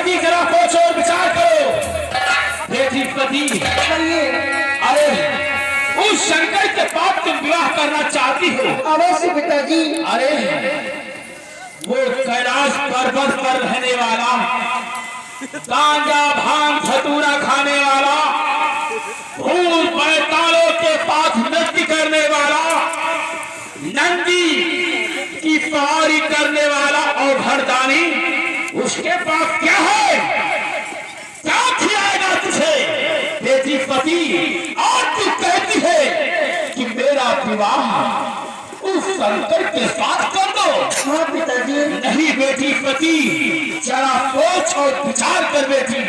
पति जरा सोचो और विचार करो। बेटी पति, अरे उस शंकर के पास तुम विवाह करना चाहती हो? अवश्य पिताजी। अरे वो कैलाश पर्वत पर रहने वाला, गांजा भांग धतूरा खाने वाला, भूत बैतालों के पास नृत्य करने वाला, नंदी की सवारी करने वाला और घरदानी, उसके पास क्या है? क्या खिलाएगा तुझे? बेटी पति, और तू कहती है कि मेरा विवाह उस शंकर के साथ कर दो। हाँ पिताजी। नहीं बेटी पति, जरा सोच और विचार कर बेटी।